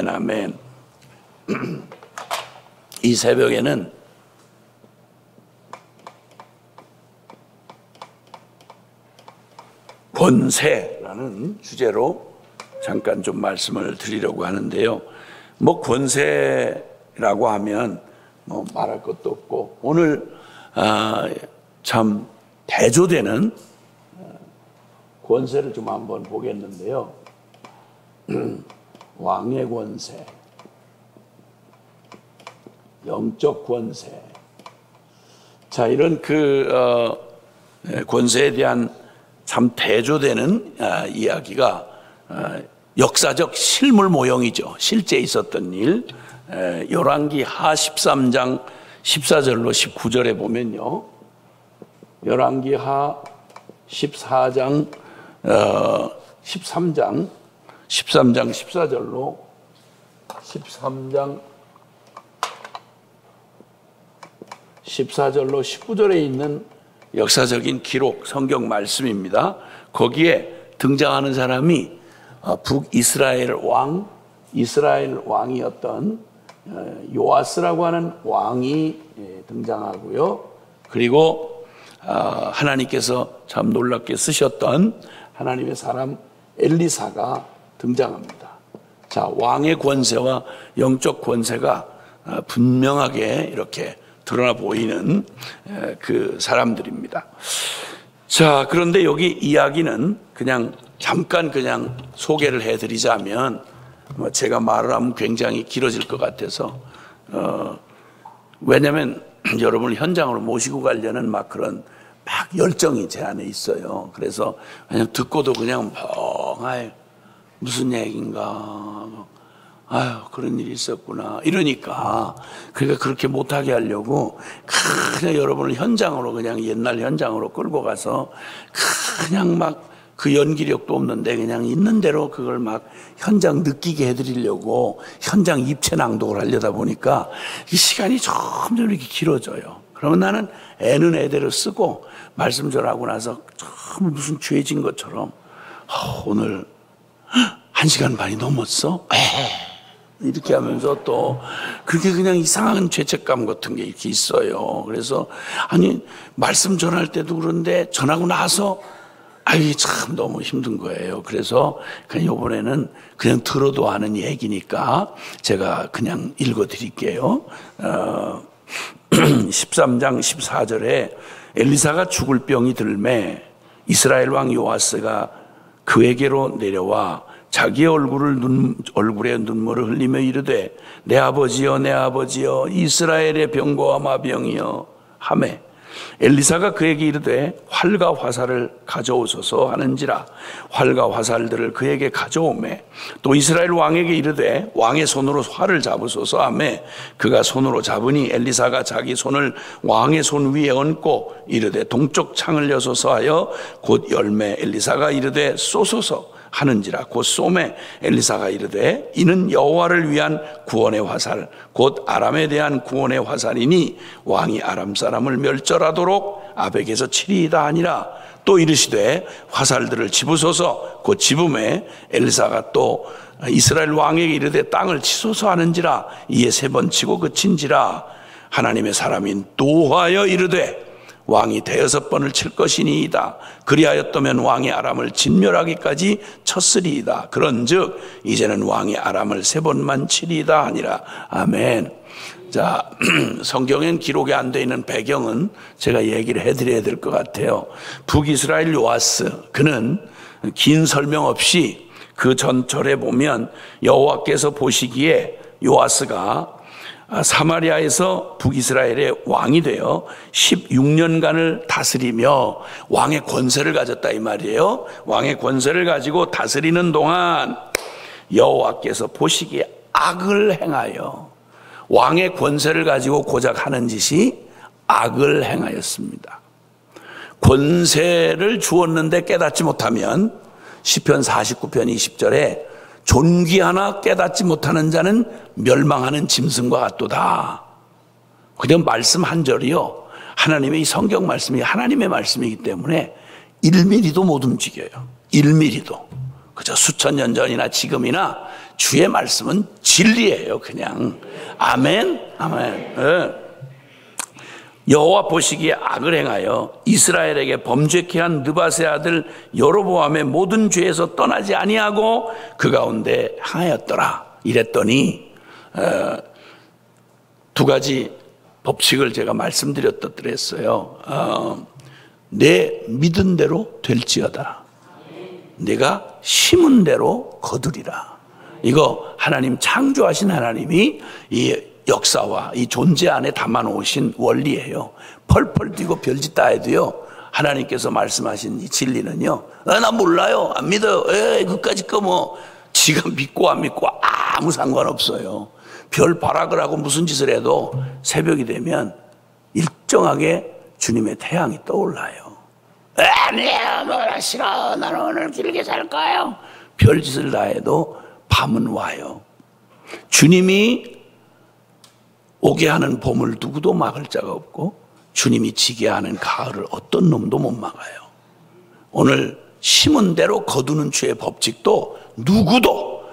아멘. 이 새벽에는 권세라는 주제로 잠깐 좀 말씀을 드리려고 하는데요. 뭐 권세라고 하면 뭐 말할 것도 없고, 오늘 참 대조되는 권세를 좀 한번 보겠는데요. 왕의 권세, 영적 권세. 자, 이런 권세에 대한 참 대조되는 이야기가 역사적 실물 모형이죠. 실제 있었던 일. 열왕기 하 13장 14절로 19절에 보면요, 열왕기 하 13장 14절로 19절에 있는 역사적인 기록, 성경 말씀입니다. 거기에 등장하는 사람이 북이스라엘 왕이었던 요아스라고 하는 왕이 등장하고요. 그리고 하나님께서 참 놀랍게 쓰셨던 하나님의 사람 엘리사가 등장합니다. 자, 왕의 권세와 영적 권세가 분명하게 이렇게 드러나 보이는 그 사람들입니다. 자, 그런데 여기 이야기는 그냥 잠깐 그냥 소개를 해드리자면, 제가 말을 하면 굉장히 길어질 것 같아서, 왜냐하면 여러분을 현장으로 모시고 가려는 막 그런 막 열정이 제 안에 있어요. 그래서 그냥 듣고도 그냥 멍하게 무슨 얘기인가, 아유, 그런 일이 있었구나 이러니까, 그러니까 그렇게 못하게 하려고 그냥 여러분을 현장으로, 그냥 옛날 현장으로 끌고 가서 그냥 막 그 연기력도 없는데 그냥 있는 대로 그걸 막 현장 느끼게 해드리려고 현장 입체 낭독을 하려다 보니까 이 시간이 점점 이렇게 길어져요. 그러면 나는 애는 애대로 쓰고 말씀 전하고 나서 참 무슨 죄진 것처럼, 오늘 1시간 반이 넘었어? 이렇게 하면서 또 그렇게 그냥 이상한 죄책감 같은 게 이렇게 있어요. 그래서 아니, 말씀 전할 때도 그런데 전하고 나서 참 너무 힘든 거예요. 그래서 그냥 이번에는 그냥 들어도 아는 얘기니까 제가 그냥 읽어 드릴게요. 13장 14절에 엘리사가 죽을 병이 들매 이스라엘 왕 요아스가 그에게로 내려와 자기의 얼굴에 눈물을 흘리며 이르되 내 아버지여, 내 아버지여, 이스라엘의 병거와 마병이여 하매, 엘리사가 그에게 이르되 활과 화살을 가져오소서 하는지라 활과 화살들을 그에게 가져오매, 또 이스라엘 왕에게 이르되 왕의 손으로 활을 잡으소서 하매, 그가 손으로 잡으니 엘리사가 자기 손을 왕의 손 위에 얹고 이르되 동쪽 창을 여소서 하여 곧 열매, 엘리사가 이르되 쏘소서 하는지라 곧 쏘매, 엘리사가 이르되 이는 여호와를 위한 구원의 화살 곧 아람에 대한 구원의 화살이니 왕이 아람 사람을 멸절하도록 아벡에서 치리이다 하니라. 또 이르시되 화살들을 집으소서 곧 집음에, 엘리사가 또 이스라엘 왕에게 이르되 땅을 치소서 하는지라 이에 3번 치고 그친지라. 하나님의 사람인 노하여 이르되 왕이 5번을 칠 것이니이다. 그리하였다면 왕이 아람을 진멸하기까지 쳤으리이다. 그런즉 이제는 왕이 아람을 3번만 치리이다 하니라. 아멘. 자, 성경엔 기록이 안 되어 있는 배경은 제가 얘기를 해드려야 될 것 같아요. 북이스라엘 요아스, 그는 긴 설명 없이 그 전철에 보면 여호와께서 보시기에 요아스가 사마리아에서 북이스라엘의 왕이 되어 16년간을 다스리며 왕의 권세를 가졌다 이 말이에요. 왕의 권세를 가지고 다스리는 동안 여호와께서 보시기에 악을 행하여, 왕의 권세를 가지고 고작 하는 짓이 악을 행하였습니다. 권세를 주었는데 깨닫지 못하면 시편 49편 20절에 존귀 하나 깨닫지 못하는 자는 멸망하는 짐승과 같도다. 그냥 말씀 한 절이요, 하나님의 이 성경 말씀이 하나님의 말씀이기 때문에 1mm도 못 움직여요. 1mm도. 그저 수천 년 전이나 지금이나 주의 말씀은 진리예요. 그냥 아멘, 아멘. 여호와 보시기에 악을 행하여 이스라엘에게 범죄케 한 느밧의 아들 여로보암의 모든 죄에서 떠나지 아니하고 그 가운데 행하였더라. 이랬더니 두 가지 법칙을 제가 말씀드렸었어요. 내 믿은 대로 될지어다. 내가 심은 대로 거두리라. 이거 하나님, 창조하신 하나님이 이 역사와 이 존재 안에 담아놓으신 원리예요. 펄펄 뛰고 별짓 다 해도요, 하나님께서 말씀하신 이 진리는요, 나 몰라요, 안 믿어요, 그까짓 거 뭐 지가 믿고 안 믿고 아무 상관없어요. 별 발악을 하고 무슨 짓을 해도 새벽이 되면 일정하게 주님의 태양이 떠올라요. 아니야, 뭐라 싫어, 나는 오늘 길게 살 거예요. 별짓을 다 해도 밤은 와요. 주님이 오게 하는 봄을 누구도 막을 자가 없고, 주님이 지게 하는 가을을 어떤 놈도 못 막아요. 오늘 심은 대로 거두는 주의 법칙도 누구도,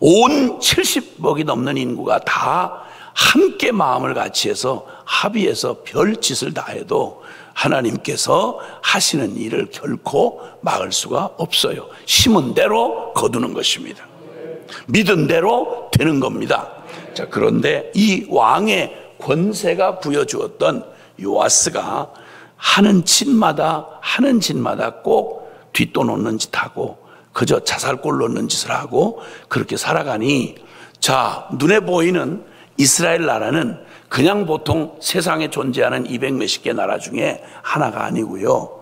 온 70억이 넘는 인구가 다 함께 마음을 같이 해서 합의해서 별짓을 다 해도 하나님께서 하시는 일을 결코 막을 수가 없어요. 심은 대로 거두는 것입니다. 믿은 대로 되는 겁니다. 자, 그런데 이 왕의 권세가 부여주었던 요아스가 하는 짓마다 꼭 뒷돈 놓는 짓하고 그저 자살골 놓는 짓을 하고 그렇게 살아가니, 자, 눈에 보이는 이스라엘 나라는 그냥 보통 세상에 존재하는 200 몇십 개 나라 중에 하나가 아니고요.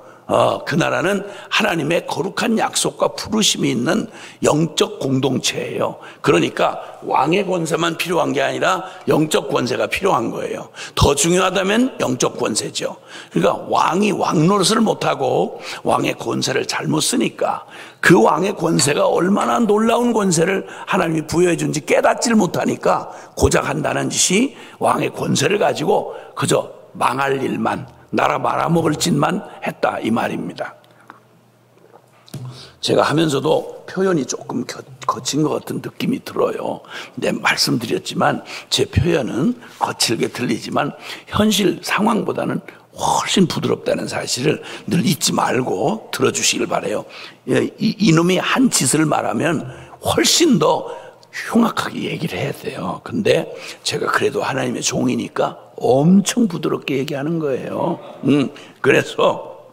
그 나라는 하나님의 거룩한 약속과 부르심이 있는 영적 공동체예요. 그러니까 왕의 권세만 필요한 게 아니라 영적 권세가 필요한 거예요. 더 중요하다면 영적 권세죠. 그러니까 왕이 왕 노릇을 못하고 왕의 권세를 잘못 쓰니까 그 왕의 권세가 얼마나 놀라운 권세를 하나님이 부여해 준지 깨닫지를 못하니까 고작 한다는 짓이 왕의 권세를 가지고 그저 망할 일만, 나라 말아먹을 짓만 했다, 이 말입니다. 제가 하면서도 표현이 조금 거친 것 같은 느낌이 들어요. 근데 말씀드렸지만 제 표현은 거칠게 들리지만 현실 상황보다는 훨씬 부드럽다는 사실을 늘 잊지 말고 들어주시길 바라요. 이놈이 한 짓을 말하면 훨씬 더 흉악하게 얘기를 해야 돼요. 근데 제가 그래도 하나님의 종이니까 엄청 부드럽게 얘기하는 거예요. 그래서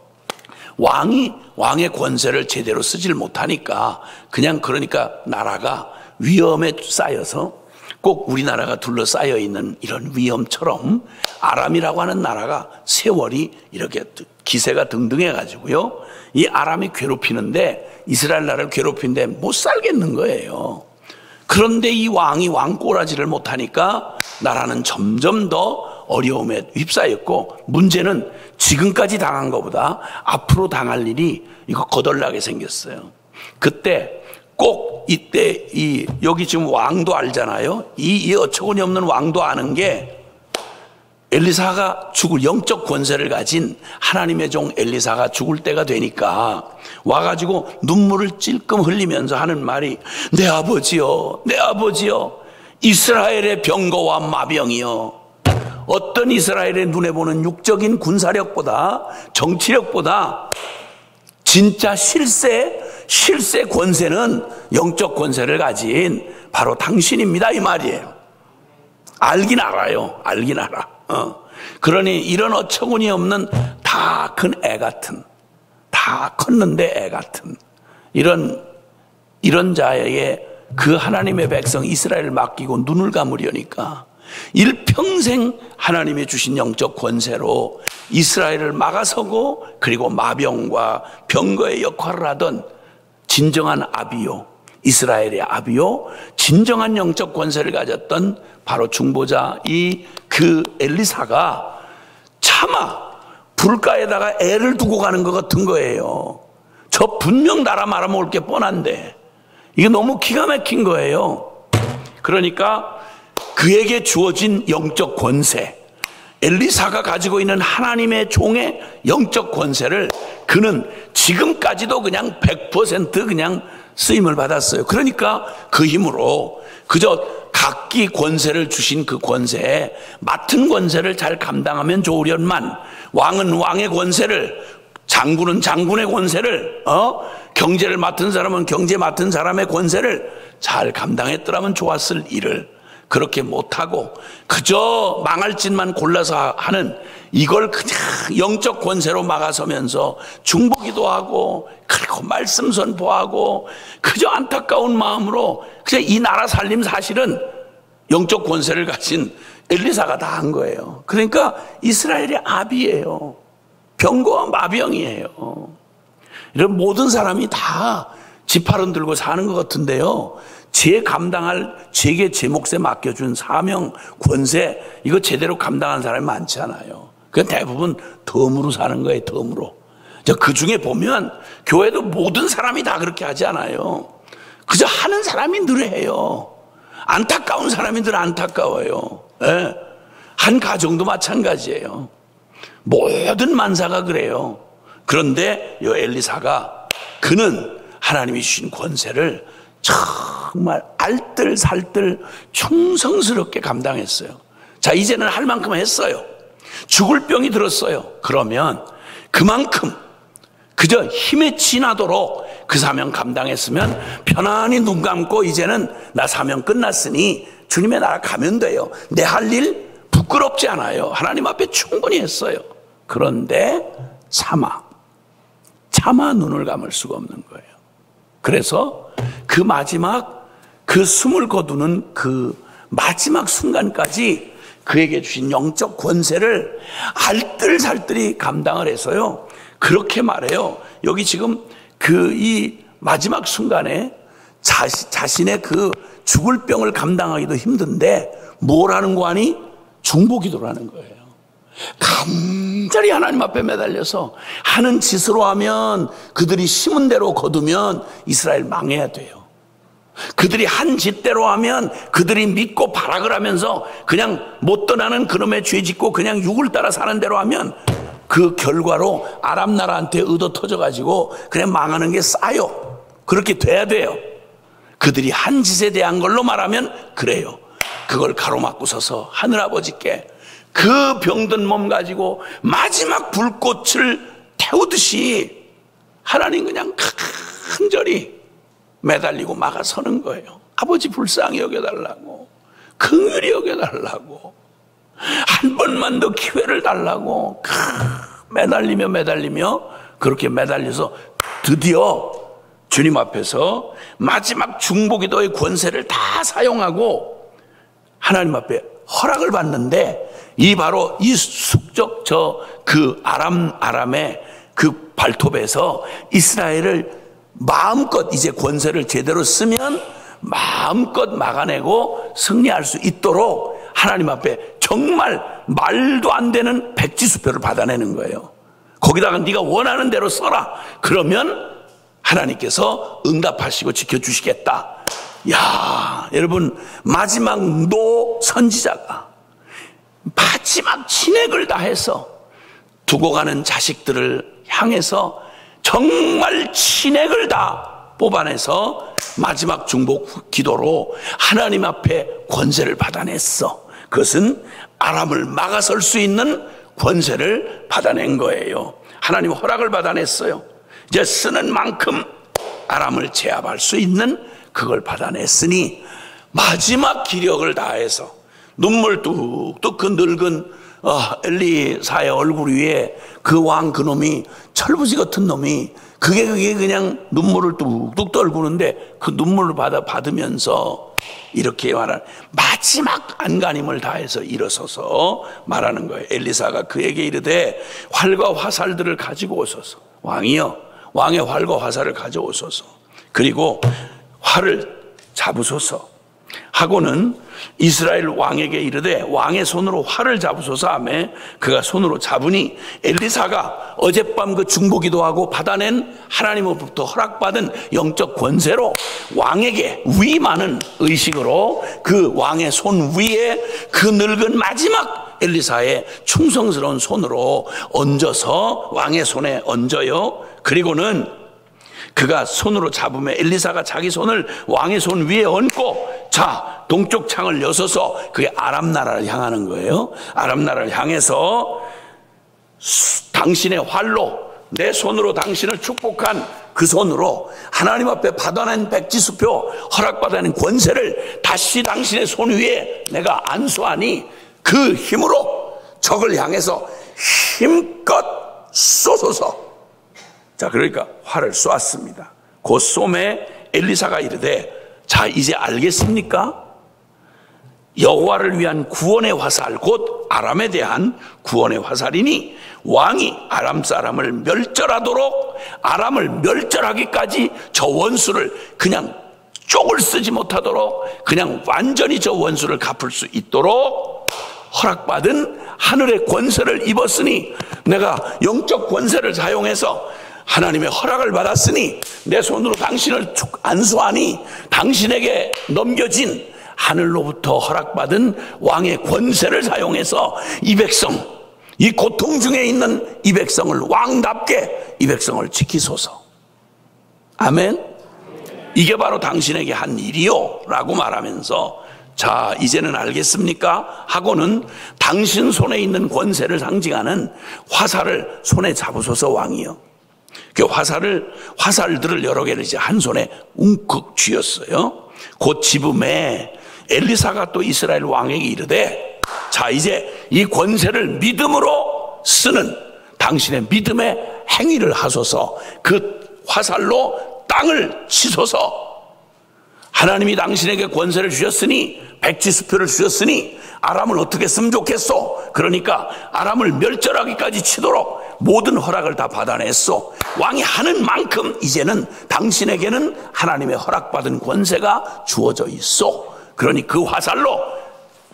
왕의 권세를 제대로 쓰질 못하니까 그러니까 나라가 위험에 쌓여서 꼭 우리나라가 둘러싸여 있는 이런 위험처럼 아람이라고 하는 나라가 세월이 이렇게 기세가 등등해가지고요, 이 아람이 괴롭히는데, 이스라엘 나라를 괴롭히는데 못 살겠는 거예요. 그런데 이 왕이 왕꼬라지를 못하니까 나라는 점점 더 어려움에 휩싸였고, 문제는 지금까지 당한 것보다 앞으로 당할 일이 이거 거덜나게 생겼어요. 그때 꼭 이때 여기 지금 왕도 알잖아요. 이 어처구니 없는 왕도 아는 게, 엘리사가 죽을 영적 권세를 가진 하나님의 종 엘리사가 죽을 때가 되니까 와가지고 눈물을 찔끔 흘리면서 하는 말이, 내 아버지요, 내 아버지요, 이스라엘의 병거와 마병이요. 어떤 이스라엘의 눈에 보는 육적인 군사력보다, 정치력보다 진짜 실세 권세는 영적 권세를 가진 바로 당신입니다, 이 말이에요. 알긴 알아요. 알긴 알아. 그러니 이런 어처구니 없는 다 큰 애 같은, 다 컸는데 애 같은 이런 자에게 그 하나님의 백성 이스라엘을 맡기고 눈을 감으려니까 일평생 하나님이 주신 영적 권세로 이스라엘을 막아서고, 그리고 마병과 병거의 역할을 하던 진정한 아비요, 이스라엘의 아비요, 진정한 영적 권세를 가졌던 바로 중보자 그 엘리사가 차마 불가에다가 애를 두고 가는 것 같은 거예요. 저 분명 나라 말아먹을 게 뻔한데 이게 너무 기가 막힌 거예요. 그러니까 그에게 주어진 영적 권세, 엘리사가 가지고 있는 하나님의 종의 영적 권세를 그는 지금까지도 그냥 100% 그냥 쓰임을 받았어요. 그러니까 그 힘으로 그저 각기 권세를 주신 그 권세에 맡은 권세를 잘 감당하면 좋으련만, 왕은 왕의 권세를, 장군은 장군의 권세를, 경제를 맡은 사람은 경제 맡은 사람의 권세를 잘 감당했더라면 좋았을 일을 그렇게 못하고 그저 망할 짓만 골라서 하는, 이걸 그냥 영적 권세로 막아서면서 중보기도 하고 그리고 말씀 선포하고 그저 안타까운 마음으로 그냥 이 나라 살림 사실은 영적 권세를 가진 엘리사가 다 한 거예요. 그러니까 이스라엘의 아비예요. 병거와 마병이에요. 이런 모든 사람이 다 지파론 들고 사는 것 같은데요, 제 감당할, 제게 제 몫에 맡겨준 사명, 권세, 이거 제대로 감당한 사람이 많지 않아요. 그건 대부분 덤으로 사는 거예요. 덤으로. 그 중에 보면 교회도 모든 사람이 다 그렇게 하지 않아요. 그저 하는 사람이 늘 해요. 안타까운 사람이 늘 안타까워요. 예. 한 가정도 마찬가지예요. 모든 만사가 그래요. 그런데 이 엘리사가, 그는 하나님이 주신 권세를 정말 알뜰살뜰 충성스럽게 감당했어요. 자, 이제는 할 만큼 했어요. 죽을 병이 들었어요. 그러면 그만큼 그저 힘에 지나도록 그 사명 감당했으면 편안히 눈 감고 이제는 나 사명 끝났으니 주님의 나라 가면 돼요. 내 할 일 부끄럽지 않아요. 하나님 앞에 충분히 했어요. 그런데 차마 눈을 감을 수가 없는 거예요. 그래서 그 마지막, 그 숨을 거두는 그 마지막 순간까지 그에게 주신 영적 권세를 알뜰살뜰히 감당을 해서요, 그렇게 말해요. 여기 지금 이 마지막 순간에 자신의 그 죽을 병을 감당하기도 힘든데 뭘 하는 거 아니? 중보기도를 하는 거예요. 간절히 하나님 앞에 매달려서 하는 짓으로 하면, 그들이 심은 대로 거두면 이스라엘 망해야 돼요. 그들이 한 짓대로 하면, 그들이 믿고 발악을 하면서 그냥 못 떠나는 그놈의 죄 짓고 그냥 육을 따라 사는 대로 하면 그 결과로 아람 나라한테 의도 터져가지고 그냥 망하는 게 싸요. 그렇게 돼야 돼요. 그들이 한 짓에 대한 걸로 말하면 그래요. 그걸 가로막고 서서 하늘아버지께 그 병든 몸 가지고 마지막 불꽃을 태우듯이 하나님 그냥 간절히 매달리고 막아서는 거예요. 아버지 불쌍히 여겨달라고, 긍휼히 여겨달라고, 한 번만 더 기회를 달라고 매달리며 그렇게 매달려서 드디어 주님 앞에서 마지막 중보기도의 권세를 다 사용하고 하나님 앞에 허락을 받는데, 바로 이 숙적 그 아람의 그 발톱에서 이스라엘을 마음껏 이제 권세를 제대로 쓰면 마음껏 막아내고 승리할 수 있도록 하나님 앞에 정말 말도 안 되는 백지수표를 받아내는 거예요. 거기다가 네가 원하는 대로 써라. 그러면 하나님께서 응답하시고 지켜주시겠다. 야, 여러분, 마지막 노 선지자가 마지막 진액을 다해서 두고 가는 자식들을 향해서 정말 진액을 다 뽑아내서 마지막 중보 기도로 하나님 앞에 권세를 받아냈어. 그것은 아람을 막아설 수 있는 권세를 받아낸 거예요. 하나님 허락을 받아냈어요. 이제 쓰는 만큼 아람을 제압할 수 있는 그걸 받아냈으니 마지막 기력을 다해서 눈물 뚝뚝 그 늙은 엘리사의 얼굴 위에 그 왕 그놈이, 철부지 같은 놈이 그게 그냥 눈물을 뚝뚝 떨구는데 그 눈물을 받으면서 이렇게 말하는, 마지막 안간힘을 다해서 일어서서 말하는 거예요. 엘리사가 그에게 이르되 활과 화살들을 가지고 오소서. 왕이여, 왕의 활과 화살을 가져오소서. 그리고 활을 잡으소서 하고는 이스라엘 왕에게 이르되 왕의 손으로 활을 잡으소서 하매 그가 손으로 잡으니 엘리사가 어젯밤 그 중보기도하고 받아낸 하나님으로부터 허락받은 영적 권세로 왕에게 위임하는 의식으로 그 왕의 손 위에 그 늙은 마지막 엘리사의 충성스러운 손으로 얹어서 왕의 손에 얹어요. 그리고는 그가 손으로 잡으며 엘리사가 자기 손을 왕의 손 위에 얹고 자 동쪽 창을 여서서 그게 아람 나라를 향하는 거예요. 아람 나라를 향해서 당신의 활로 내 손으로 당신을 축복한 그 손으로 하나님 앞에 받아낸 백지수표 허락받아낸 권세를 다시 당신의 손 위에 내가 안수하니 그 힘으로 적을 향해서 힘껏 쏘소서. 자, 그러니까 활을 쏘았습니다. 곧 쏘매 엘리사가 이르되 자 이제 알겠습니까? 여호와를 위한 구원의 화살 곧 아람에 대한 구원의 화살이니 왕이 아람 사람을 멸절하도록 아람을 멸절하기까지 저 원수를 그냥 쪽을 쓰지 못하도록 그냥 완전히 저 원수를 갚을 수 있도록 허락받은 하늘의 권세를 입었으니 내가 영적 권세를 사용해서 하나님의 허락을 받았으니 내 손으로 당신을 안수하니 당신에게 넘겨진 하늘로부터 허락받은 왕의 권세를 사용해서 이 백성 이 고통 중에 있는 이 백성을 왕답게 이 백성을 지키소서. 아멘. 이게 바로 당신에게 한 일이요 라고 말하면서 자 이제는 알겠습니까? 하고는 당신 손에 있는 권세를 상징하는 화살을 손에 잡으소서 왕이요. 그 화살들을 여러 개를 이제 한 손에 웅크 쥐었어요. 곧 집음에 엘리사가 또 이스라엘 왕에게 이르되 자 이제 이 권세를 믿음으로 쓰는 당신의 믿음의 행위를 하소서. 그 화살로 땅을 치소서. 하나님이 당신에게 권세를 주셨으니 백지수표를 주셨으니 아람을 어떻게 했으면 좋겠소? 그러니까 아람을 멸절하기까지 치도록 모든 허락을 다 받아냈소. 왕이 하는 만큼 이제는 당신에게는 하나님의 허락받은 권세가 주어져 있소. 그러니 그 화살로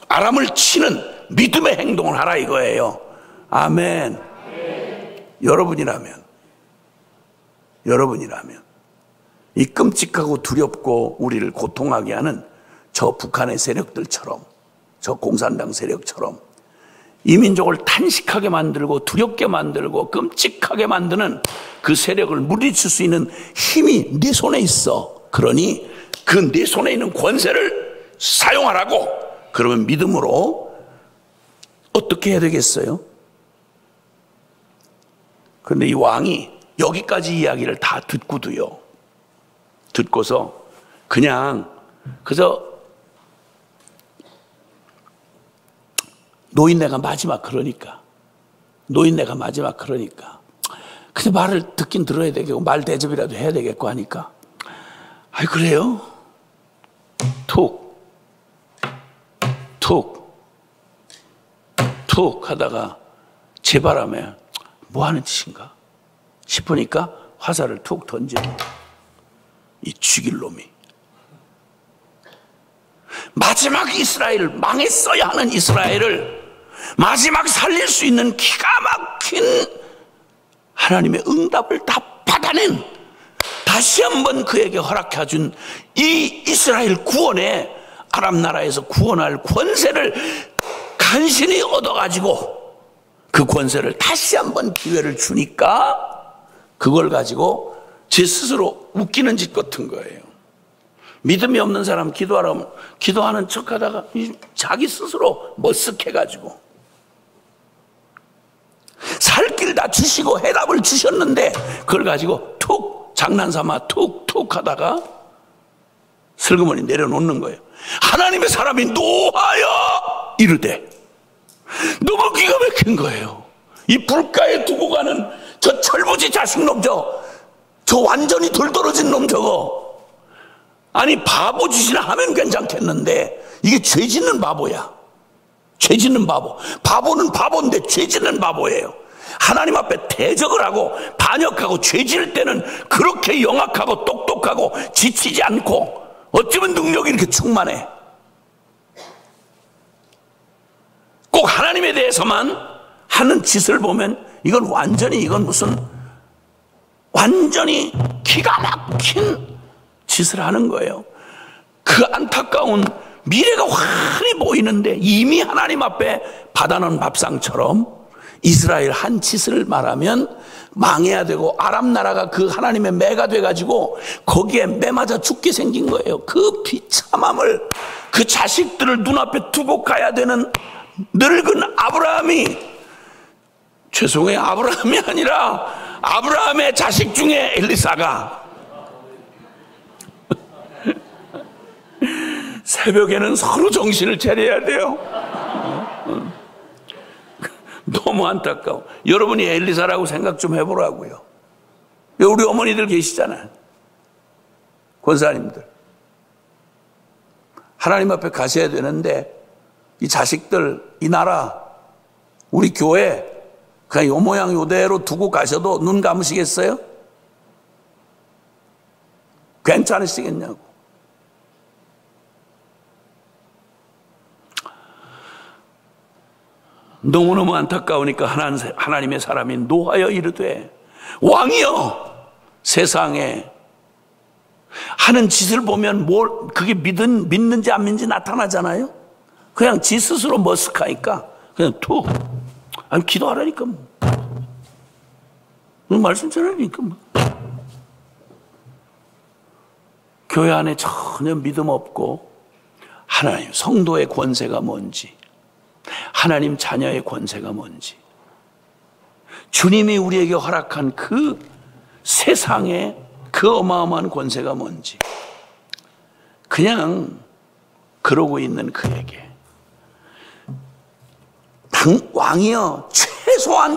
아람을 치는 믿음의 행동을 하라 이거예요. 아멘. 여러분이라면 이 끔찍하고 두렵고 우리를 고통하게 하는 저 북한의 세력들처럼 저 공산당 세력처럼 이 민족을 탄식하게 만들고 두렵게 만들고 끔찍하게 만드는 그 세력을 물리칠 수 있는 힘이 네 손에 있어. 그러니 그 네 손에 있는 권세를 사용하라고. 그러면 믿음으로 어떻게 해야 되겠어요? 그런데 이 왕이 여기까지 이야기를 다 듣고도요, 듣고서 그냥 그저 노인네가 마지막 그러니까 근데 말을 듣긴 들어야 되겠고 말 대접이라도 해야 되겠고 하니까 아이 그래요? 툭 하다가 제 바람에 뭐 하는 짓인가 싶으니까 화살을 툭 던지는 이 죽일 놈이 마지막 이스라엘을 망했어야 하는 이스라엘을 마지막 살릴 수 있는 기가 막힌 하나님의 응답을 다 받아낸 다시 한번 그에게 허락해 준 이 이스라엘 구원에 아람 나라에서 구원할 권세를 간신히 얻어가지고 그 권세를 다시 한번 기회를 주니까 그걸 가지고 제 스스로 웃기는 짓 같은 거예요. 믿음이 없는 사람 기도하는 척하다가 자기 스스로 머쓱해가지고 살 길 다 주시고 해답을 주셨는데 그걸 가지고 툭 장난삼아 툭툭 하다가 슬그머니 내려놓는 거예요. 하나님의 사람이 노하여 이르되 너무 기가 막힌 거예요. 이 불가에 두고 가는 저 철부지 자식놈 저 완전히 돌떨어진 놈 저거 아니 바보 짓이나 하면 괜찮겠는데 이게 죄 짓는 바보야. 죄 짓는 바보. 바보는 바보인데 죄 짓는 바보예요. 하나님 앞에 대적을 하고 반역하고 죄 지을 때는 그렇게 영악하고 똑똑하고 지치지 않고 어쩌면 능력이 이렇게 충만해. 꼭 하나님에 대해서만 하는 짓을 보면 이건 무슨 완전히 기가 막힌 짓을 하는 거예요. 그 안타까운 미래가 환히 보이는데 이미 하나님 앞에 받아놓은 밥상처럼 이스라엘 한 짓을 말하면 망해야 되고 아람 나라가 그 하나님의 매가 돼가지고 거기에 매 맞아 죽게 생긴 거예요. 그 비참함을, 그 자식들을 눈앞에 두고 가야 되는 늙은 아브라함이, 죄송해요, 아브라함이 아니라 아브라함의 자식 중에 엘리사가 새벽에는 서로 정신을 차려야 돼요. 너무 안타까워. 여러분이 엘리사라고 생각 좀 해보라고요. 우리 어머니들 계시잖아요. 권사님들. 하나님 앞에 가셔야 되는데 이 자식들, 이 나라, 우리 교회 그냥 요 모양 요대로 두고 가셔도 눈 감으시겠어요? 괜찮으시겠냐고. 너무너무 안타까우니까 하나님의 사람이 노하여 이르되, 왕이여, 세상에 하는 짓을 보면 그게 믿는지 안 믿는지 나타나잖아요. 그냥 지 스스로 머쓱하니까 그냥 툭, 아니 기도하라니까 뭐. 말씀 전하니까 뭐. 교회 안에 전혀 믿음 없고, 하나님 성도의 권세가 뭔지, 하나님 자녀의 권세가 뭔지, 주님이 우리에게 허락한 그 세상의 그 어마어마한 권세가 뭔지 그냥 그러고 있는 그에게 왕이여,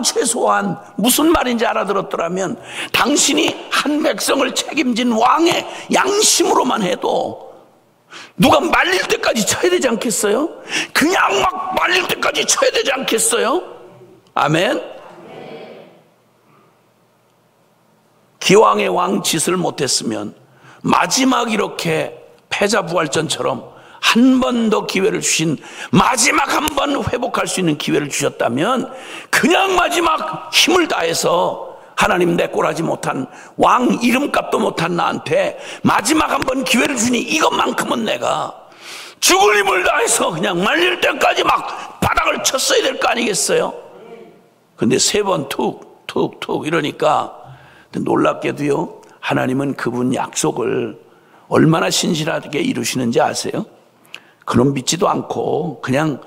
최소한 무슨 말인지 알아들었더라면 당신이 한 백성을 책임진 왕의 양심으로만 해도 누가 말릴 때까지 쳐야 되지 않겠어요? 그냥 막 말릴 때까지 쳐야 되지 않겠어요? 아멘? 기왕의 왕 짓을 못했으면 마지막 이렇게 패자부활전처럼 한 번 더 기회를 주신, 마지막 한 번 회복할 수 있는 기회를 주셨다면 그냥 마지막 힘을 다해서 하나님 내 꼴하지 못한 왕 이름값도 못한 나한테 마지막 한 번 기회를 주니 이것만큼은 내가 죽을 힘을 다해서 그냥 말릴 때까지 막 바닥을 쳤어야 될 거 아니겠어요? 근데 세 번 툭툭툭 이러니까 놀랍게도요, 하나님은 그분 약속을 얼마나 신실하게 이루시는지 아세요? 그럼 믿지도 않고 그냥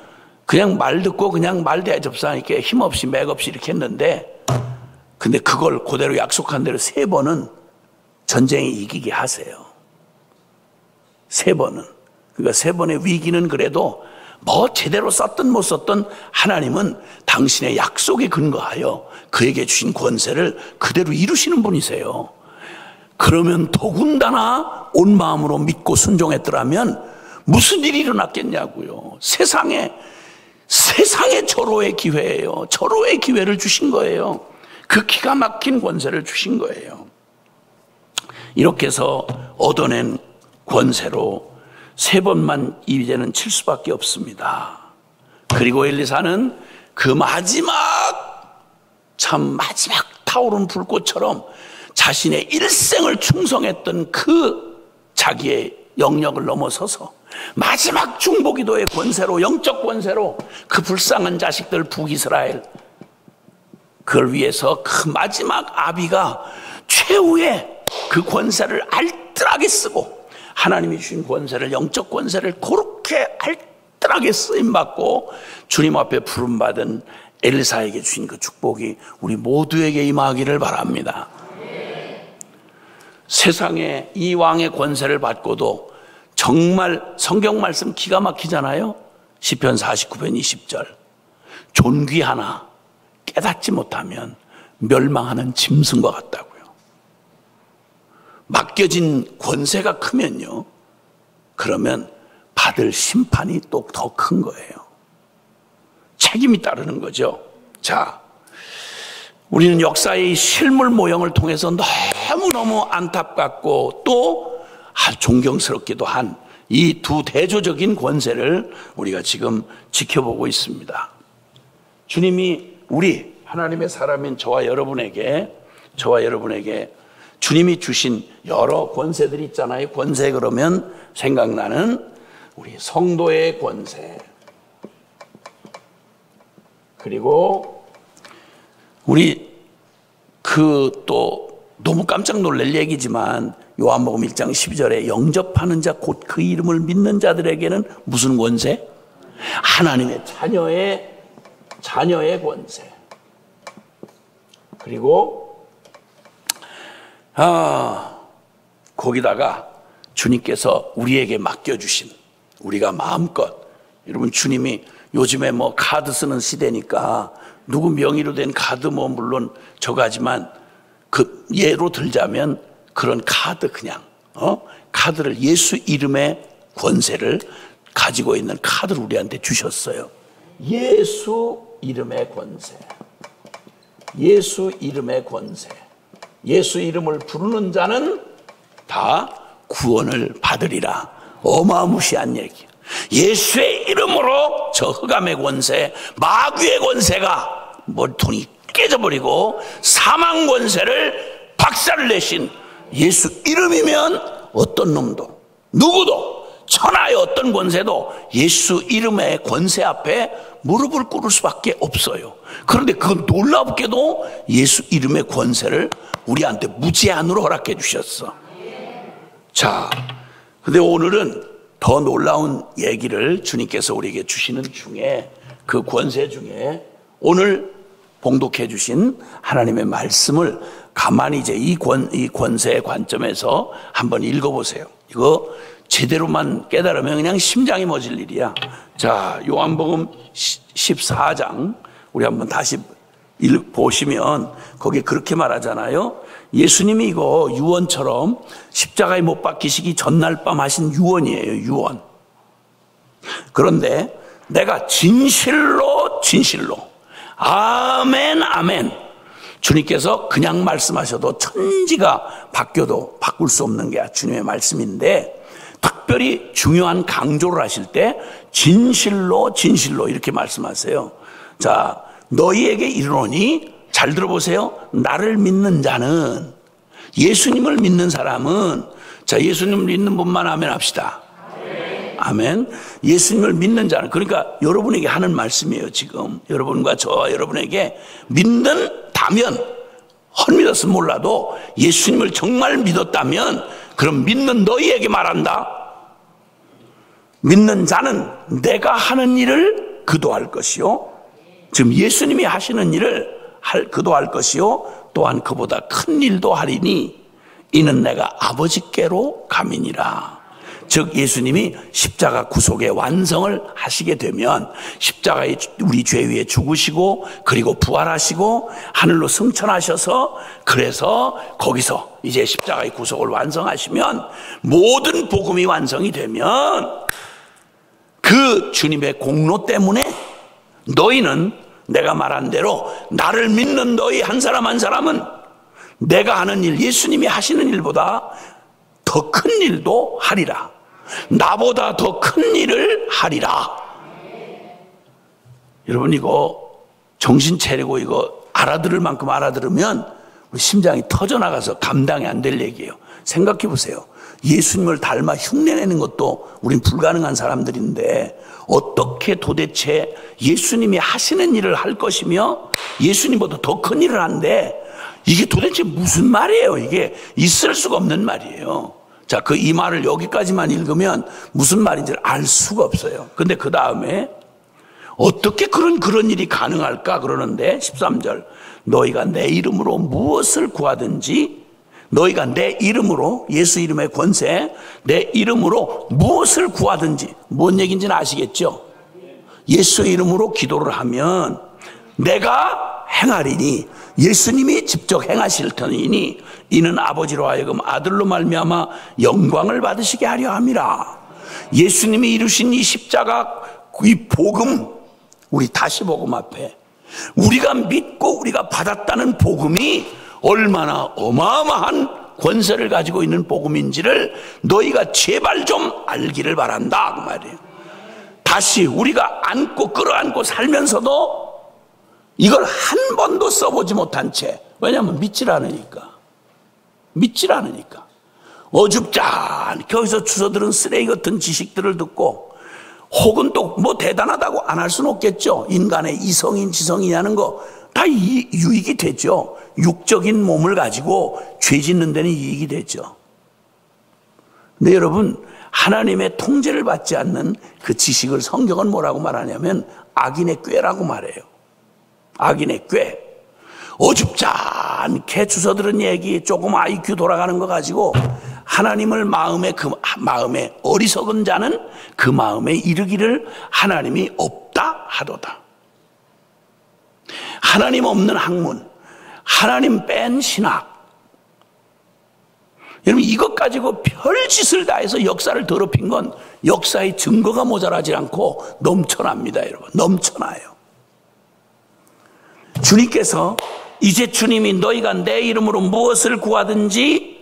말 듣고 그냥 말 대접사니까 힘없이 맥없이 이렇게 했는데, 근데 그걸 그대로 약속한 대로 세 번은 전쟁에 이기게 하세요. 세 번은. 그러니까 세 번의 위기는 그래도 뭐 제대로 썼든 못 썼든 하나님은 당신의 약속에 근거하여 그에게 주신 권세를 그대로 이루시는 분이세요. 그러면 더군다나 온 마음으로 믿고 순종했더라면 무슨 일이 일어났겠냐고요. 세상에 절호의 기회예요. 절호의 기회를 주신 거예요. 그 기가 막힌 권세를 주신 거예요. 이렇게 해서 얻어낸 권세로 세 번만 이제는 칠 수밖에 없습니다. 그리고 엘리사는 그 마지막 타오른 불꽃처럼 자신의 일생을 충성했던 그 자기의 영역을 넘어서서 마지막 중보기도의 권세로, 영적 권세로 그 불쌍한 자식들 북이스라엘, 그걸 위해서 그 마지막 아비가 최후의 그 권세를 알뜰하게 쓰고, 하나님이 주신 권세를, 영적 권세를 그렇게 알뜰하게 쓰임받고 주님 앞에 부름받은 엘리사에게 주신 그 축복이 우리 모두에게 임하기를 바랍니다. 세상에 이 왕의 권세를 받고도 정말 성경 말씀 기가 막히잖아요. 시편 49편 20절. 존귀 하나 깨닫지 못하면 멸망하는 짐승과 같다고요. 맡겨진 권세가 크면요, 그러면 받을 심판이 또 더 큰 거예요. 책임이 따르는 거죠. 자, 우리는 역사의 실물 모형을 통해서 너무너무 안타깝고 또 존경스럽기도 한 이 두 대조적인 권세를 우리가 지금 지켜보고 있습니다. 주님이 우리 하나님의 사람인 저와 여러분에게 주님이 주신 여러 권세들이 있잖아요. 권세 그러면 생각나는 우리 성도의 권세, 그리고 우리 또 너무 깜짝 놀랄 얘기지만 요한복음 1장 12절에 영접하는 자 곧 그 이름을 믿는 자들에게는 무슨 권세? 하나님의 자녀의 권세. 그리고 거기다가 주님께서 우리에게 맡겨주신, 우리가 마음껏, 여러분 주님이 요즘에 뭐 카드 쓰는 시대니까 누구 명의로 된 카드 뭐 물론 저가지만 그 예로 들자면 그런 카드 그냥 카드를 예수 이름의 권세를 가지고 있는 카드를 우리한테 주셨어요. 예수 이름의 권세. 예수 이름의 권세. 예수 이름을 부르는 자는 다 구원을 받으리라. 어마무시한 얘기. 예수의 이름으로 저 흑암의 권세, 마귀의 권세가 머리통이 깨져버리고 사망 권세를 박살을 내신 예수 이름이면 어떤 놈도 누구도 천하의 어떤 권세도 예수 이름의 권세 앞에 무릎을 꿇을 수밖에 없어요. 그런데 그건 놀랍게도 예수 이름의 권세를 우리한테 무제한으로 허락해 주셨어. 자, 근데 오늘은 더 놀라운 얘기를 주님께서 우리에게 주시는 중에, 그 권세 중에 오늘 봉독해 주신 하나님의 말씀을 가만히 이제 이 권세의 관점에서 한번 읽어보세요. 이거 제대로만 깨달으면 그냥 심장이 멎을 일이야. 자, 요한복음 14장 우리 한번 다시 보시면 거기에 그렇게 말하잖아요. 예수님이 이거 유언처럼 십자가에 못 박히시기 전날 밤 하신 유언이에요. 유언. 그런데 내가 진실로 아멘 아멘, 주님께서 그냥 말씀하셔도 천지가 바뀌어도 바꿀 수 없는 게 주님의 말씀인데, 특별히 중요한 강조를 하실 때 진실로 이렇게 말씀하세요. 자, 너희에게 이르노니, 잘 들어보세요. 나를 믿는 자는, 예수님을 믿는 사람은, 자, 예수님을 믿는 분만 아멘 합시다. 아멘. 예수님을 믿는 자는, 그러니까 여러분에게 하는 말씀이에요. 지금 여러분과 저와 여러분에게 믿는다면, 헛믿었으면 몰라도 예수님을 정말 믿었다면, 그럼 믿는 너희에게 말한다. 믿는 자는 내가 하는 일을 그도 할 것이요, 지금 예수님이 하시는 일을 그도 할 것이요, 또한 그보다 큰 일도 하리니 이는 내가 아버지께로 감이니라. 즉 예수님이 십자가 구속의 완성을 하시게 되면, 십자가에 우리 죄 위에 죽으시고 그리고 부활하시고 하늘로 승천하셔서, 그래서 거기서 이제 십자가의 구속을 완성하시면, 모든 복음이 완성이 되면 그 주님의 공로 때문에 너희는, 내가 말한 대로 나를 믿는 너희 한 사람 한 사람은 내가 하는 일, 예수님이 하시는 일보다 더 큰 일도 하리라. 나보다 더 큰 일을 하리라. 여러분 이거 정신 차리고 이거 알아들을 만큼 알아들으면 우리 심장이 터져나가서 감당이 안 될 얘기예요. 생각해 보세요. 예수님을 닮아 흉내내는 것도 우린 불가능한 사람들인데, 어떻게 도대체 예수님이 하시는 일을 할 것이며 예수님보다 더 큰 일을 한데, 이게 도대체 무슨 말이에요? 이게 있을 수가 없는 말이에요. 자, 이 말을 여기까지만 읽으면 무슨 말인지를 알 수가 없어요. 근데 그 다음에 어떻게 그런 일이 가능할까 그러는데, 13절, 너희가 내 이름으로 무엇을 구하든지, 너희가 내 이름으로, 예수 이름의 권세, 내 이름으로 무엇을 구하든지, 뭔 얘기인지는 아시겠죠? 예수의 이름으로 기도를 하면 내가 행하리니, 예수님이 직접 행하실 터이니 이는 아버지로 하여금 아들로 말미암아 영광을 받으시게 하려 함이라. 예수님이 이루신 이 십자가, 이 복음, 우리 다시 복음 앞에 우리가 믿고 우리가 받았다는 복음이 얼마나 어마어마한 권세를 가지고 있는 복음인지를 너희가 제발 좀 알기를 바란다, 그 말이에요. 다시 우리가 안고 끌어안고 살면서도 이걸 한 번도 써보지 못한 채, 왜냐하면 믿질 않으니까. 어줍잖 거기서 주워들은 쓰레기 같은 지식들을 듣고, 혹은 또 뭐 대단하다고 안 할 수는 없겠죠. 인간의 이성인 지성이냐는 거 다 유익이 되죠. 육적인 몸을 가지고 죄 짓는 데는 이익이 되죠. 근데 여러분, 하나님의 통제를 받지 않는 그 지식을 성경은 뭐라고 말하냐면 악인의 꾀라고 말해요. 악인의 꾀. 어줍지 않게 주워 들은 얘기, 조금 IQ 돌아가는 거 가지고 하나님을 마음에 어리석은 자는 그 마음에 이르기를 하나님이 없다 하도다. 하나님 없는 학문, 하나님 뺀 신학. 여러분, 이것 가지고 별짓을 다해서 역사를 더럽힌 건 역사의 증거가 모자라지 않고 넘쳐납니다. 여러분, 넘쳐나요. 주님께서 이제 주님이 너희가 내 이름으로 무엇을 구하든지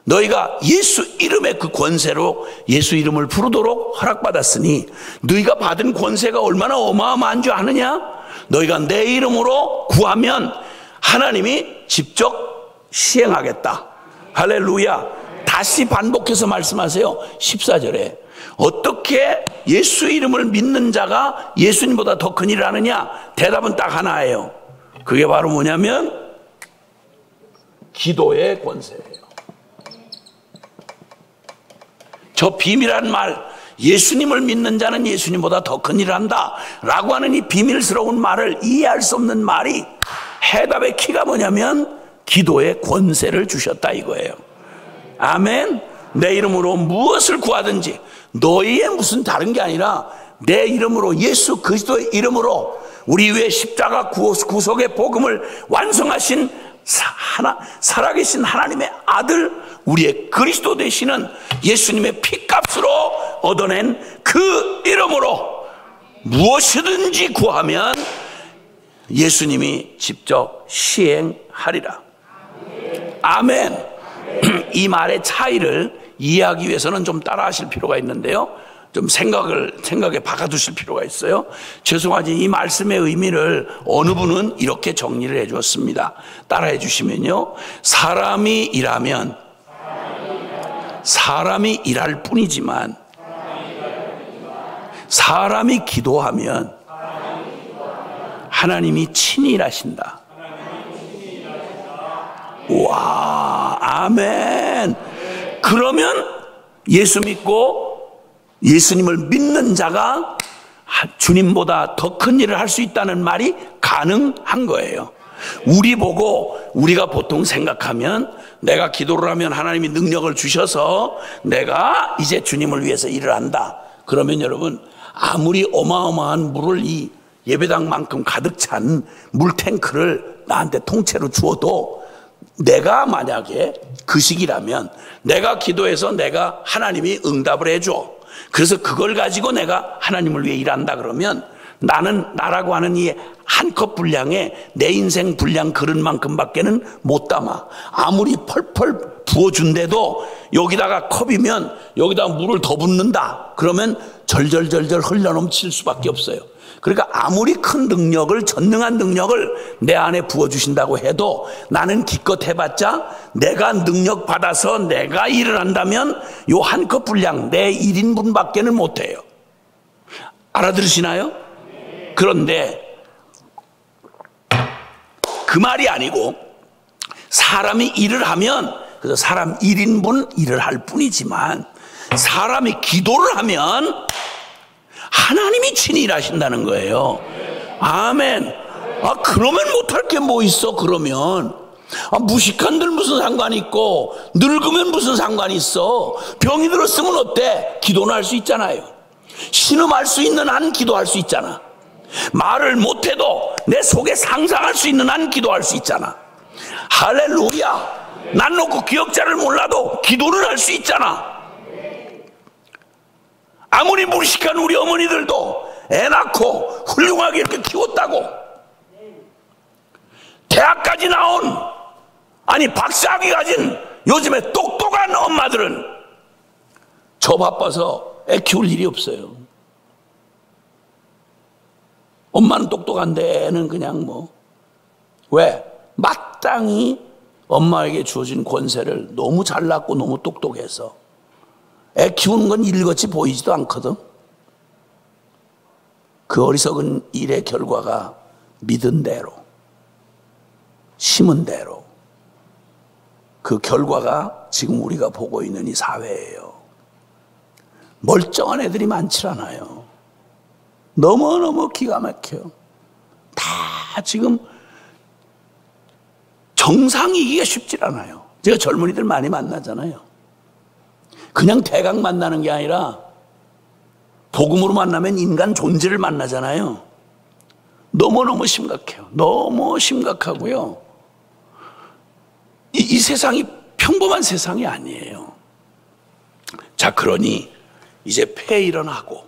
너희가 예수 이름의 그 권세로 예수 이름을 부르도록 허락받았으니 너희가 받은 권세가 얼마나 어마어마한 줄 아느냐? 너희가 내 이름으로 구하면 하나님이 직접 시행하겠다. 할렐루야. 다시 반복해서 말씀하세요. 14절에 어떻게 예수 이름을 믿는 자가 예수님보다 더 큰 일을 하느냐? 대답은 딱 하나예요. 그게 바로 뭐냐면 기도의 권세예요. 저 비밀한 말, 예수님을 믿는 자는 예수님보다 더 큰 일을 한다 라고 하는 이 비밀스러운 말을 이해할 수 없는 말이 해답의 키가 뭐냐면 기도의 권세를 주셨다 이거예요. 아멘. 내 이름으로 무엇을 구하든지, 너희의 무슨 다른 게 아니라 내 이름으로, 예수 그리스도의 이름으로 우리 위에 십자가 구속의 복음을 완성하신 살아계신 하나님의 아들, 우리의 그리스도 되시는 예수님의 피값으로 얻어낸 그 이름으로 무엇이든지 구하면 예수님이 직접 시행하리라. 아멘. 이 말의 차이를 이해하기 위해서는 좀 따라하실 필요가 있는데요, 좀 생각에 박아두실 필요가 있어요. 죄송하지, 이 말씀의 의미를 어느 분은 이렇게 정리를 해 주었습니다. 따라해 주시면요, 사람이 일하면 사람이 일할 뿐이지만 사람이 기도하면 하나님이 친히 일하신다. 와, 아멘. 그러면 예수 믿고 예수님을 믿는 자가 주님보다 더 큰 일을 할 수 있다는 말이 가능한 거예요. 우리가 보통 생각하면 내가 기도를 하면 하나님이 능력을 주셔서 내가 이제 주님을 위해서 일을 한다. 그러면 여러분, 아무리 어마어마한 물을 이 예배당만큼 가득 찬 물탱크를 나한테 통째로 주어도 내가 만약에 그 시기라면 내가 기도해서 내가 하나님이 응답을 해줘. 그래서 그걸 가지고 내가 하나님을 위해 일한다 그러면 나라고 하는 이 한 컵 분량에 내 인생 분량 그릇만큼밖에는 못 담아. 아무리 펄펄 부어준데도 여기다가 컵이면 여기다가 물을 더 붓는다 그러면 절절절절 흘러넘칠 수밖에 없어요. 그러니까 아무리 큰 능력을, 전능한 능력을 내 안에 부어주신다고 해도 나는 기껏 해봤자 내가 능력 받아서 내가 일을 한다면 요 한 컵 분량 내 1인분 밖에는 못해요. 알아들으시나요? 그런데 그 말이 아니고 사람이 일을 하면 그래서 사람 1인분 일을 할 뿐이지만 사람이 기도를 하면 하나님이 친히 일하신다는 거예요. 아멘. 그러면 못할 게 뭐 있어? 그러면 무식한들 무슨 상관이 있고 늙으면 무슨 상관이 있어? 병이 들었으면 어때? 기도는 할 수 있잖아요. 신음할 수 있는 한 기도할 수 있잖아. 말을 못해도 내 속에 상상할 수 있는 한 기도할 수 있잖아. 할렐루야. 난 놓고 기억자를 몰라도 기도를 할 수 있잖아. 아무리 무식한 우리 어머니들도 애 낳고 훌륭하게 이렇게 키웠다고, 대학까지 나온, 아니 박사학위 가진 요즘에 똑똑한 엄마들은 저 바빠서 애 키울 일이 없어요. 엄마는 똑똑한데 애는 그냥 왜? 마땅히 엄마에게 주어진 권세를 너무 잘났고 너무 똑똑해서 애 키우는 건 일같이 보이지도 않거든. 그 어리석은 일의 결과가 믿은 대로 심은 대로 그 결과가 지금 우리가 보고 있는 이 사회예요. 멀쩡한 애들이 많지 않아요. 너무너무 기가 막혀요. 다 지금 정상이기가 쉽지 않아요. 제가 젊은이들 많이 만나잖아요. 그냥 대강 만나는 게 아니라 복음으로 만나면 인간 존재를 만나잖아요. 너무너무 심각해요. 너무 심각하고요. 이 세상이 평범한 세상이 아니에요. 자, 그러니 이제 폐일원하고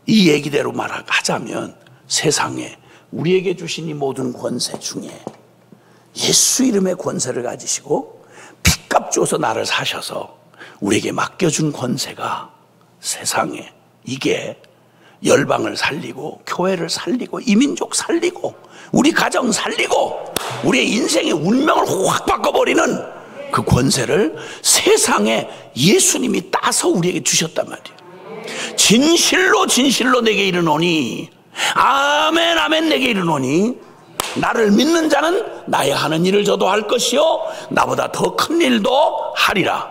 이 얘기대로 말하자면 세상에 우리에게 주신 이 모든 권세 중에 예수 이름의 권세를 가지시고 핏값 주어서 나를 사셔서 우리에게 맡겨준 권세가 세상에 이게 열방을 살리고 교회를 살리고 이민족 살리고 우리 가정 살리고 우리의 인생의 운명을 확 바꿔버리는 그 권세를 세상에 예수님이 따서 우리에게 주셨단 말이에요. 진실로 진실로 내게 이르노니 아멘 아멘 내게 이르노니 나를 믿는 자는 나의 하는 일을 저도 할 것이요 나보다 더 큰 일도 하리라.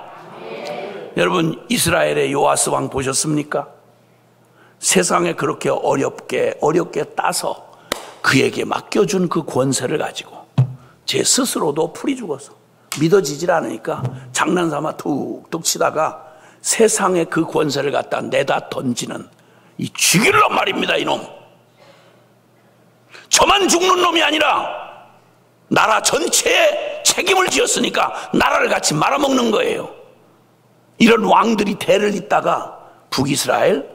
여러분 이스라엘의 요아스 왕 보셨습니까? 세상에 그렇게 어렵게 따서 그에게 맡겨준 그 권세를 가지고 제 스스로도 풀이 죽어서 믿어지질 않으니까 장난삼아 툭툭 치다가 세상에 그 권세를 갖다 내다 던지는 이 죽일 놈 말입니다. 이놈 저만 죽는 놈이 아니라 나라 전체에 책임을 지었으니까 나라를 같이 말아먹는 거예요. 이런 왕들이 대를 잇다가 북이스라엘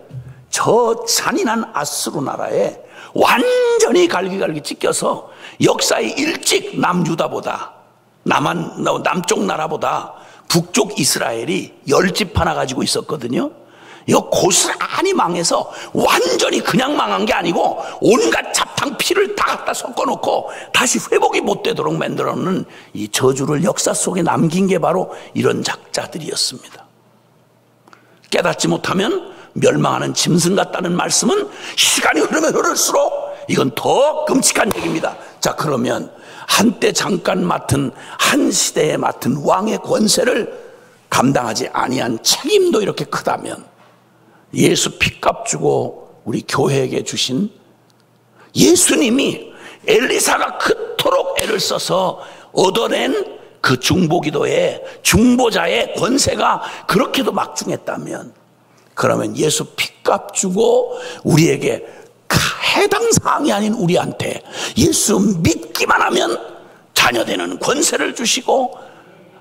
저 잔인한 아수르 나라에 완전히 갈기갈기 찢겨서 역사에 일찍 남유다보다 남쪽 나라보다 북쪽 이스라엘이 10집 하나 가지고 있었거든요. 이거 고스란히 망해서 완전히 그냥 망한 게 아니고 온갖 잡탕 피를 다 갖다 섞어놓고 다시 회복이 못 되도록 만들어놓는 이 저주를 역사 속에 남긴 게 바로 이런 작자들이었습니다. 깨닫지 못하면 멸망하는 짐승 같다는 말씀은 시간이 흐르면 흐를수록 이건 더 끔찍한 얘기입니다. 자, 그러면 한때 잠깐 맡은 한 시대에 맡은 왕의 권세를 감당하지 아니한 책임도 이렇게 크다면 예수 핏값 주고 우리 교회에게 주신 예수님이 엘리사가 그토록 애를 써서 얻어낸 그 중보기도의 중보자의 권세가 그렇게도 막중했다면 그러면 예수 핏값 주고 우리에게 해당 사항이 아닌 우리한테 예수 믿기만 하면 자녀되는 권세를 주시고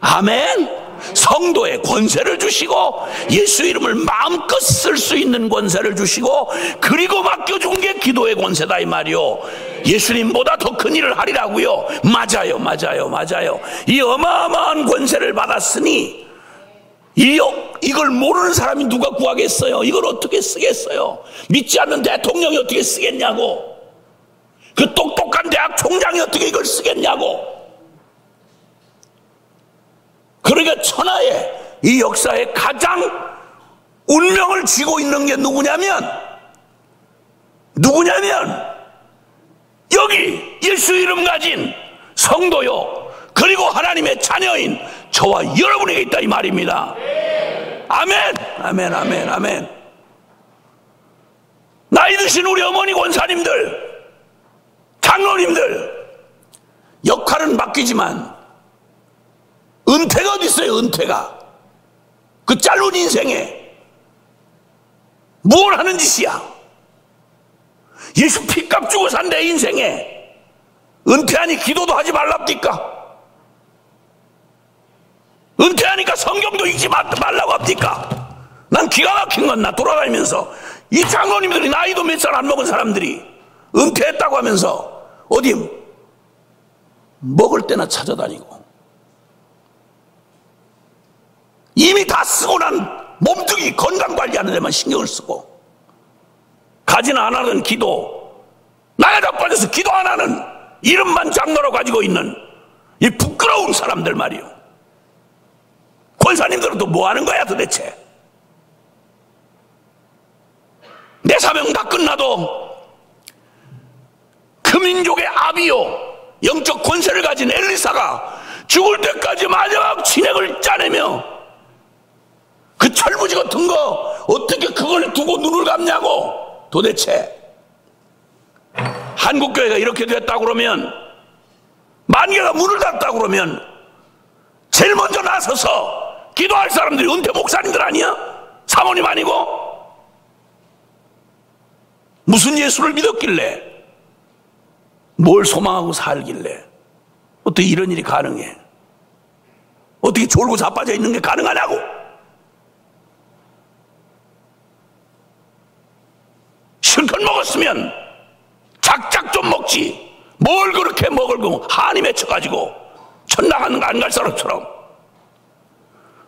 아멘 성도의 권세를 주시고 예수 이름을 마음껏 쓸 수 있는 권세를 주시고 그리고 맡겨준 게 기도의 권세다 이 말이요. 예수님보다 더 큰 일을 하리라고요. 맞아요. 이 어마어마한 권세를 받았으니 이걸 모르는 사람이 누가 구하겠어요? 이걸 어떻게 쓰겠어요? 믿지 않는 대통령이 어떻게 쓰겠냐고. 그 똑똑한 대학 총장이 어떻게 이걸 쓰겠냐고. 그러니까 천하의 이 역사에 가장 운명을 쥐고 있는 게 누구냐면 여기 예수 이름 가진 성도요 그리고 하나님의 자녀인 저와 여러분에게 있다 이 말입니다. 아멘. 나이 드신 우리 어머니 권사님들 장로님들 역할은 바뀌지만 은퇴가 어디 있어요? 은퇴가 그 짧은 인생에 뭘 하는 짓이야? 예수 핏값 주고 산 내 인생에 은퇴하니 기도도 하지 말랍니까? 은퇴하니까 성경도 읽지 말라고 합니까? 난 기가 막힌 건 나 돌아다니면서 이 장로님들이 나이도 몇 살 안 먹은 사람들이 은퇴했다고 하면서 어디 먹을 때나 찾아다니고 이미 다 쓰고 난 몸뚱이 건강관리하는 데만 신경을 쓰고 가지는 안 하는 기도 나야 자빠져서 기도 안 하는 이름만 장로로 가지고 있는 이 부끄러운 사람들 말이요. 권사님들은 또 뭐 하는 거야 도대체? 내 사명 다 끝나도 그 민족의 아비요 영적 권세를 가진 엘리사가 죽을 때까지 마지막 진액을 짜내며 그 철부지 같은 거 어떻게 그걸 두고 눈을 감냐고. 도대체 한국교회가 이렇게 됐다 그러면, 만개가 문을 닫았다 그러면 제일 먼저 나서서 기도할 사람들이 은퇴 목사님들 아니야? 사모님 아니고? 무슨 예수를 믿었길래, 뭘 소망하고 살길래 어떻게 이런 일이 가능해? 어떻게 졸고 자빠져 있는 게 가능하냐고. 실컷 먹었으면 작작 좀 먹지, 뭘 그렇게 먹을 거 한이 맺혀가지고 천당하는 거 안 갈 사람처럼.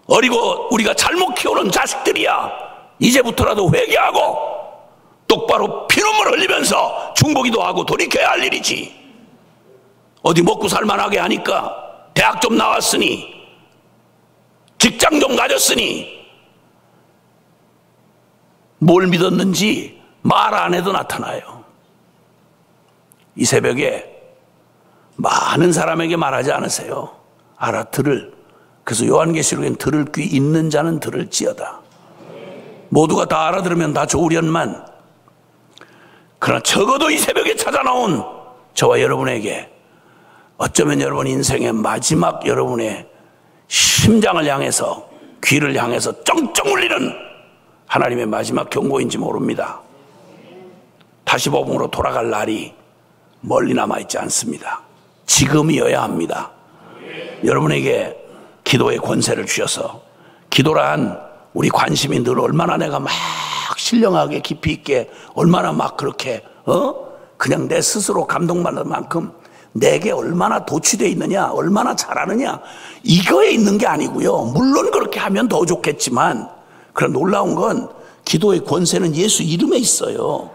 어리고 우리가 잘못 키우는 자식들이야 이제부터라도 회개하고 똑바로 피눈물 흘리면서 중보기도 하고 돌이켜야 할 일이지. 어디 먹고 살만하게 하니까 대학 좀 나왔으니 직장 좀 가졌으니 뭘 믿었는지 말 안 해도 나타나요. 이 새벽에 많은 사람에게 말하지 않으세요. 알아들을. 그래서 요한계시록엔 들을 귀 있는 자는 들을지어다. 모두가 다 알아들으면 다 좋으련만, 그러나 적어도 이 새벽에 찾아 나온 저와 여러분에게 어쩌면 여러분 인생의 마지막 여러분의 심장을 향해서, 귀를 향해서 쩡쩡 울리는 하나님의 마지막 경고인지 모릅니다. 다시 복음으로 돌아갈 날이 멀리 남아있지 않습니다. 지금이어야 합니다. 여러분에게 기도의 권세를 주셔서, 기도란 우리 관심이 늘 얼마나 내가 막 신령하게 깊이 있게, 얼마나 막 그렇게 그냥 내 스스로 감동받는 만큼 내게 얼마나 도취되어 있느냐, 얼마나 잘하느냐, 이거에 있는 게 아니고요. 물론 그렇게 하면 더 좋겠지만, 그런 놀라운 건 기도의 권세는 예수 이름에 있어요.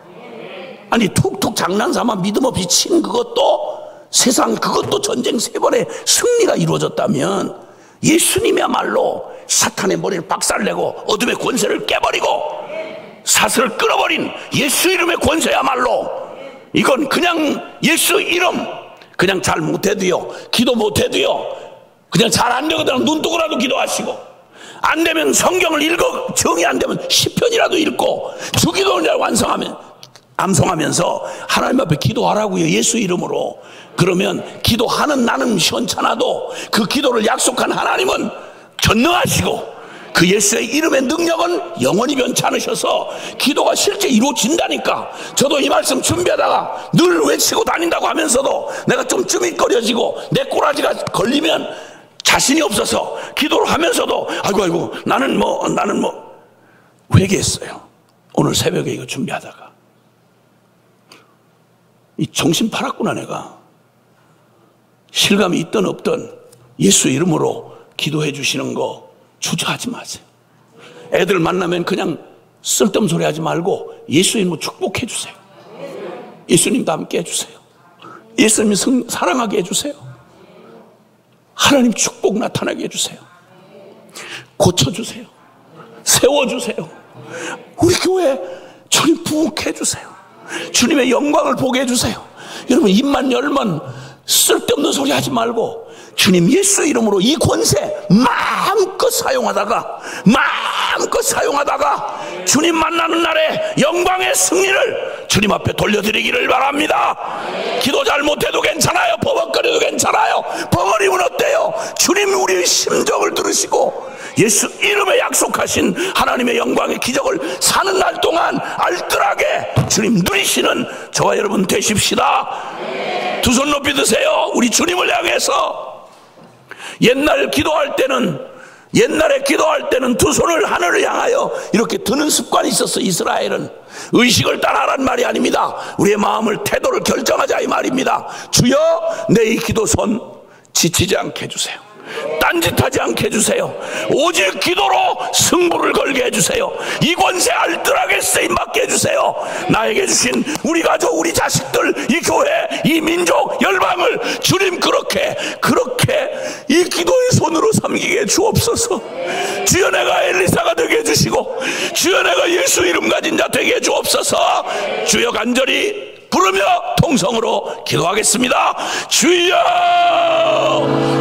아니 툭툭 장난삼아 믿음 없이 친 그것도, 세상 그것도 전쟁 3번의 승리가 이루어졌다면, 예수님이야말로 사탄의 머리를 박살내고 어둠의 권세를 깨버리고 사슬을 끊어버린 예수 이름의 권세야말로, 이건 그냥 예수 이름, 그냥 잘 못해도요, 기도 못해도요, 그냥 잘 안 되거든 눈 뜨고라도 기도하시고, 안 되면 성경을 읽어, 정이 안 되면 시편이라도 읽고 주기도를 암송하면서 하나님 앞에 기도하라고요, 예수 이름으로. 그러면 기도하는 나는 시원찮아도 그 기도를 약속한 하나님은 전능하시고 그 예수의 이름의 능력은 영원히 변치 않으셔서 기도가 실제 이루어진다니까. 저도 이 말씀 준비하다가 늘 외치고 다닌다고 하면서도 내가 좀 쭈밋거려지고 내 꼬라지가 걸리면 자신이 없어서 기도를 하면서도 아이고 나는 뭐 회개했어요. 오늘 새벽에 이거 준비하다가 이 정신 팔았구나. 내가 실감이 있든 없든 예수 이름으로 기도해 주시는 거 주저하지 마세요. 애들 만나면 그냥 쓸데없는 소리 하지 말고 예수 이름으로 축복해 주세요. 예수님도 함께 해주세요. 예수님 사랑하게 해주세요. 하나님 축복 나타나게 해주세요. 고쳐주세요. 세워주세요. 우리 교회 주님 부흥해 주세요. 주님의 영광을 보게 해주세요. 여러분 입만 열면 쓸데없는 소리 하지 말고 주님 예수 이름으로 이 권세 마음껏 사용하다가 주님 만나는 날에 영광의 승리를 주님 앞에 돌려드리기를 바랍니다. 기도 잘 못해도 괜찮아요. 버벅거려도 괜찮아요. 벙어리면 어때요? 주님 우리의 심정을 들으시고 예수 이름에 약속하신 하나님의 영광의 기적을 사는 날 동안 알뜰하게 주님 누리시는 저와 여러분 되십시다. 두 손 높이 드세요. 우리 주님을 향해서. 옛날에 기도할 때는 두 손을 하늘을 향하여 이렇게 드는 습관이 있었어. 이스라엘은 의식을 따라하란 말이 아닙니다. 우리의 마음을, 태도를 결정하자 이 말입니다. 주여 내 이 기도 손 지치지 않게 해주세요. 딴짓하지 않게 해주세요. 오직 기도로 승부를 걸게 해주세요. 이 권세 알뜰하게 쓰임받게 해주세요. 나에게 주신 우리 가족, 우리 자식들, 이 교회, 이 민족, 열방을 주님 그렇게 이 기도의 손으로 삼기게 주옵소서. 주여 내가 엘리사가 되게 해주시고 주여 내가 예수 이름 가진 자 되게 해주옵소서. 주여 간절히 부르며 통성으로 기도하겠습니다. 주여